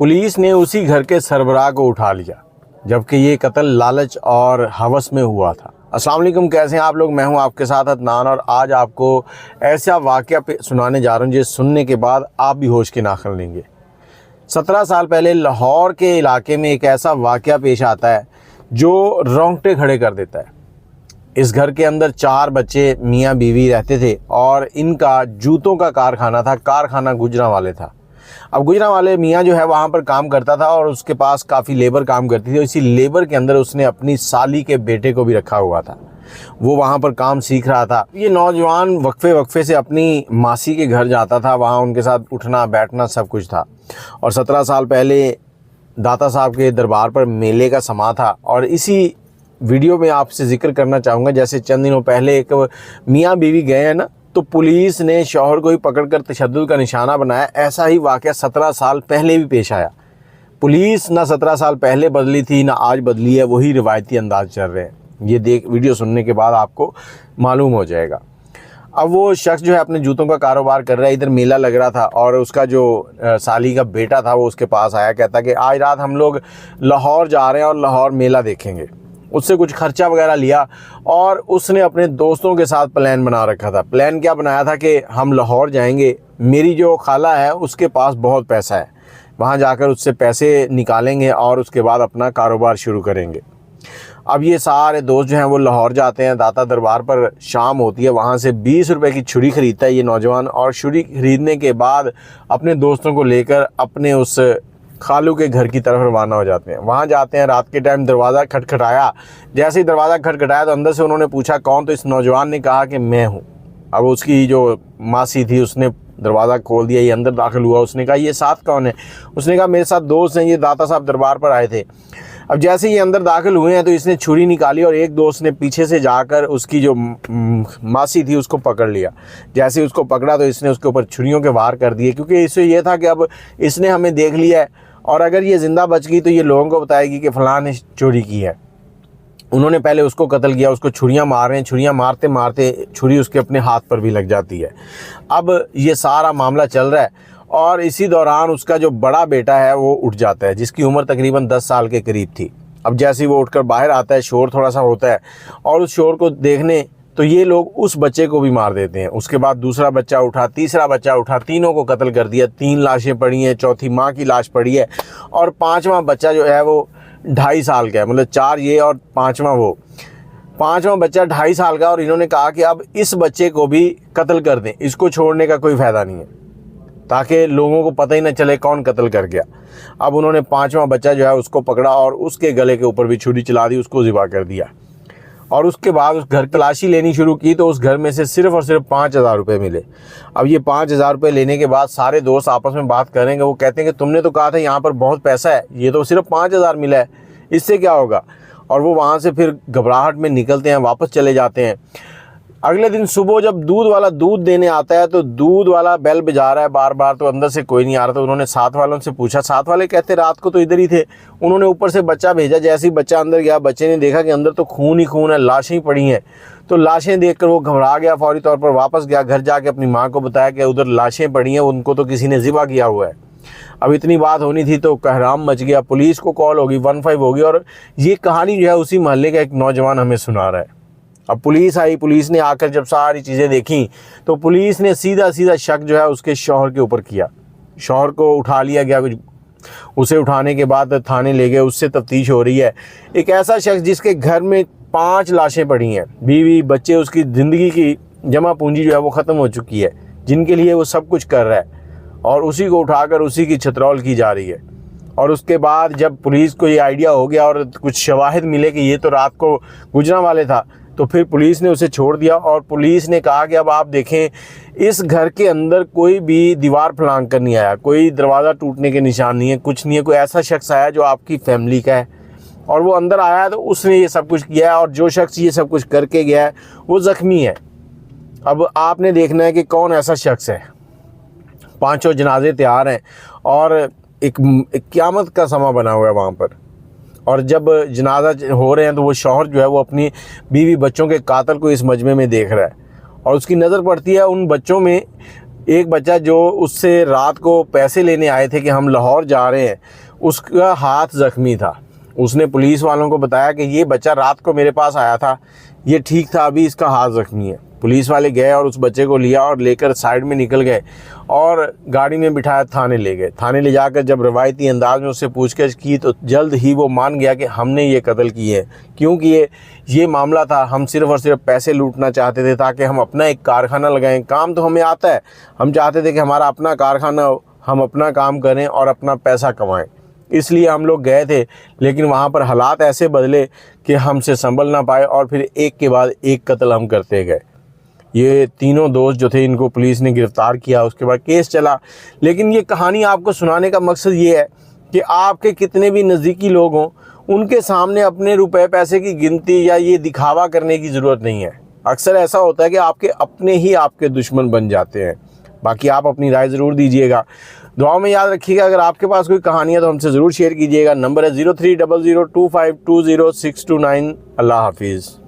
Police ने उसी घर के सरबराह को उठा लिया, जबकि ये कत्ल लालच और हवस में हुआ था। अस्सलाम वालेकुम, कैसे हैं आप लोग। मैं हूं आपके साथ अदनान और आज आपको ऐसा वाक़या सुनाने जा रहा हूं जिसे सुनने के बाद आप भी होश के नाखन लेंगे। 17 साल पहले लाहौर के इलाके में एक ऐसा वाक़या पेश आता है जो रोंगटे खड़े कर देता है। इस घर के अंदर 4 बच्चे मियाँ बीवी रहते थे और इनका जूतों का कारखाना था। कारखाना गुजरांवाले था। अब गुजरांवाले मियाँ जो है वहाँ पर काम करता था और उसके पास काफ़ी लेबर काम करती थी। इसी लेबर के अंदर उसने अपनी साली के बेटे को भी रखा हुआ था। वो वहाँ पर काम सीख रहा था। ये नौजवान वक्फे से अपनी मासी के घर जाता था, वहाँ उनके साथ उठना बैठना सब कुछ था। और 17 साल पहले दाता साहब के दरबार पर मेले का समा था और इसी वीडियो में आपसे जिक्र करना चाहूँगा। जैसे चंद दिनों पहले एक मियाँ बीवी गए हैं ना, तो पुलिस ने शौहर को ही पकड़कर तशद्दुद का निशाना बनाया। ऐसा ही वाक़या 17 साल पहले भी पेश आया। पुलिस ना 17 साल पहले बदली थी ना आज बदली है, वही रिवायती अंदाज चल रहे हैं। ये वीडियो सुनने के बाद आपको मालूम हो जाएगा। अब वो शख्स जो है अपने जूतों का कारोबार कर रहा है। इधर मेला लग रहा था और उसका जो साली का बेटा था वो उसके पास आया, कहता कि आज रात हम लोग लाहौर जा रहे हैं और लाहौर मेला देखेंगे। उससे कुछ खर्चा वगैरह लिया और उसने अपने दोस्तों के साथ प्लान बना रखा था। प्लान क्या बनाया था कि हम लाहौर जाएंगे, मेरी जो खाला है उसके पास बहुत पैसा है, वहाँ जाकर उससे पैसे निकालेंगे और उसके बाद अपना कारोबार शुरू करेंगे। अब ये सारे दोस्त जो हैं वो लाहौर जाते हैं। दाता दरबार पर शाम होती है, वहाँ से 20 रुपए की छुरी ख़रीदता है ये नौजवान और छुरी ख़रीदने के बाद अपने दोस्तों को लेकर अपने उस खालू के घर की तरफ रवाना हो जाते हैं। वहाँ जाते हैं, रात के टाइम दरवाज़ा खटखटाया। जैसे ही दरवाज़ा खटखटाया तो अंदर से उन्होंने पूछा कौन, तो इस नौजवान ने कहा कि मैं हूँ। अब उसकी जो मासी थी उसने दरवाज़ा खोल दिया, ये अंदर दाखिल हुआ। उसने कहा ये साथ कौन है? उसने कहा मेरे साथ दोस्त हैं, ये दाता साहब दरबार पर आए थे। अब जैसे ये अंदर दाखिल हुए हैं तो इसने छुरी निकाली और एक दोस्त ने पीछे से जाकर उसकी जो मासी थी उसको पकड़ लिया। जैसे ही उसको पकड़ा तो इसने उसके ऊपर छुरियों के वार कर दिए, क्योंकि इससे ये था कि अब इसने हमें देख लिया है और अगर ये ज़िंदा बच गई तो ये लोगों को बताएगी कि फ़लाँ ने चोरी की है। उन्होंने पहले उसको कत्ल किया, उसको छुरियां मार रहे हैं। छुरियां मारते मारते छुरी उसके अपने हाथ पर भी लग जाती है। अब ये सारा मामला चल रहा है और इसी दौरान उसका जो बड़ा बेटा है वो उठ जाता है, जिसकी उम्र तकरीबन 10 साल के करीब थी। अब जैसे ही वो उठकर बाहर आता है, शोर थोड़ा सा होता है और उस शोर को देखने तो ये लोग उस बच्चे को भी मार देते हैं। उसके बाद दूसरा बच्चा उठा, तीसरा बच्चा उठा, तीनों को कत्ल कर दिया। 3 लाशें पड़ी हैं, चौथी माँ की लाश पड़ी है और 5वां बच्चा जो है वो 2.5 साल का है। मतलब 4 ये और 5वां वो। 5वां बच्चा 2.5 साल का और इन्होंने कहा कि अब इस बच्चे को भी कत्ल कर दें, इसको छोड़ने का कोई फ़ायदा नहीं है, ताकि लोगों को पता ही न चले कौन कत्ल कर गया। अब उन्होंने 5वां बच्चा जो है उसको पकड़ा और उसके गले के ऊपर भी छुरी चला दी, उसको ज़िबा कर दिया। और उसके बाद उस घर तलाशी लेनी शुरू की तो उस घर में से सिर्फ़ और सिर्फ 5,000 रुपये मिले। अब ये 5,000 रुपये लेने के बाद सारे दोस्त आपस में बात करेंगे। वो कहते हैं कि तुमने तो कहा था यहाँ पर बहुत पैसा है, ये तो सिर्फ 5,000 मिला है, इससे क्या होगा। और वो वहाँ से फिर घबराहट में निकलते हैं, वापस चले जाते हैं। अगले दिन सुबह जब दूध वाला दूध देने आता है तो दूध वाला बेल बजा रहा है बार बार, तो अंदर से कोई नहीं आ रहा। तो उन्होंने साथ वालों से पूछा, साथ वाले कहते रात को तो इधर ही थे। उन्होंने ऊपर से बच्चा भेजा। जैसे ही बच्चा अंदर गया, बच्चे ने देखा कि अंदर तो खून ही खून है, लाशें ही पड़ी हैं। तो लाशें देखकर वो घबरा गया, फौरी तौर पर वापस गया। घर जाके अपनी माँ को बताया कि उधर लाशें पड़ी हैं, उनको तो किसी ने ज़िबा किया हुआ है। अब इतनी बात होनी थी तो कहराम मच गया। पुलिस को कॉल होगी, 15 होगी और ये कहानी जो है उसी मोहल्ले का एक नौजवान हमें सुना रहा है। अब पुलिस आई, पुलिस ने आकर जब सारी चीज़ें देखी तो पुलिस ने सीधा शक जो है उसके शौहर के ऊपर किया। शौहर को उठा लिया गया, उसे उठाने के बाद थाने ले गए, उससे तफ्तीश हो रही है। एक ऐसा शख्स जिसके घर में 5 लाशें पड़ी हैं, बीवी बच्चे, उसकी ज़िंदगी की जमा पूंजी जो है वो ख़त्म हो चुकी है, जिनके लिए वो सब कुछ कर रहा है और उसी को उठाकर उसी की छतरौल की जा रही है। और उसके बाद जब पुलिस को ये आइडिया हो गया और कुछ शवाहिद मिले कि ये तो रात को गुजरांवाले था, तो फिर पुलिस ने उसे छोड़ दिया। और पुलिस ने कहा कि अब आप देखें, इस घर के अंदर कोई भी दीवार फलांग कर नहीं आया, कोई दरवाज़ा टूटने के निशान नहीं है, कुछ नहीं है। कोई ऐसा शख्स आया जो आपकी फैमिली का है और वो अंदर आया है तो उसने ये सब कुछ किया है और जो शख्स ये सब कुछ करके गया है वो ज़ख्मी है। अब आपने देखना है कि कौन ऐसा शख्स है। 5 जनाजे तैयार हैं और एक क़यामत का समा बना हुआ है वहाँ पर। और जब जनाजा हो रहे हैं तो वो शौहर जो है वो अपनी बीवी बच्चों के कातिल को इस मजमे में देख रहा है और उसकी नज़र पड़ती है उन बच्चों में एक बच्चा जो उससे रात को पैसे लेने आए थे कि हम लाहौर जा रहे हैं, उसका हाथ ज़ख्मी था। उसने पुलिस वालों को बताया कि ये बच्चा रात को मेरे पास आया था, ये ठीक था, अभी इसका हाथ ज़ख्मी है। पुलिस वाले गए और उस बच्चे को लिया और लेकर साइड में निकल गए और गाड़ी में बिठाया, थाने ले गए। थाने ले जाकर जब रवायती अंदाज में उससे पूछताछ की तो जल्द ही वो मान गया कि हमने ये कत्ल किए हैं। क्यों किए? ये मामला था, हम सिर्फ़ और सिर्फ पैसे लूटना चाहते थे ताकि हम अपना एक कारखाना लगाएं। काम तो हमें आता है, हम चाहते थे कि हमारा अपना कारखाना हो, हम अपना काम करें और अपना पैसा कमाएं। इसलिए हम लोग गए थे, लेकिन वहाँ पर हालात ऐसे बदले कि हमसे संभल ना पाए और फिर एक के बाद एक कत्ल हम करते गए। ये तीनों दोस्त जो थे, इनको पुलिस ने गिरफ़्तार किया, उसके बाद केस चला। लेकिन ये कहानी आपको सुनाने का मकसद ये है कि आपके कितने भी नज़दीकी लोग हों, उनके सामने अपने रुपए पैसे की गिनती या ये दिखावा करने की ज़रूरत नहीं है। अक्सर ऐसा होता है कि आपके अपने ही आपके दुश्मन बन जाते हैं। बाकी आप अपनी राय ज़रूर दीजिएगा, दुआ में याद रखिएगा। अगर आपके पास कोई कहानी है तो हमसे ज़रूर शेयर कीजिएगा। नंबर है 030025206229। अल्लाह हाफिज़।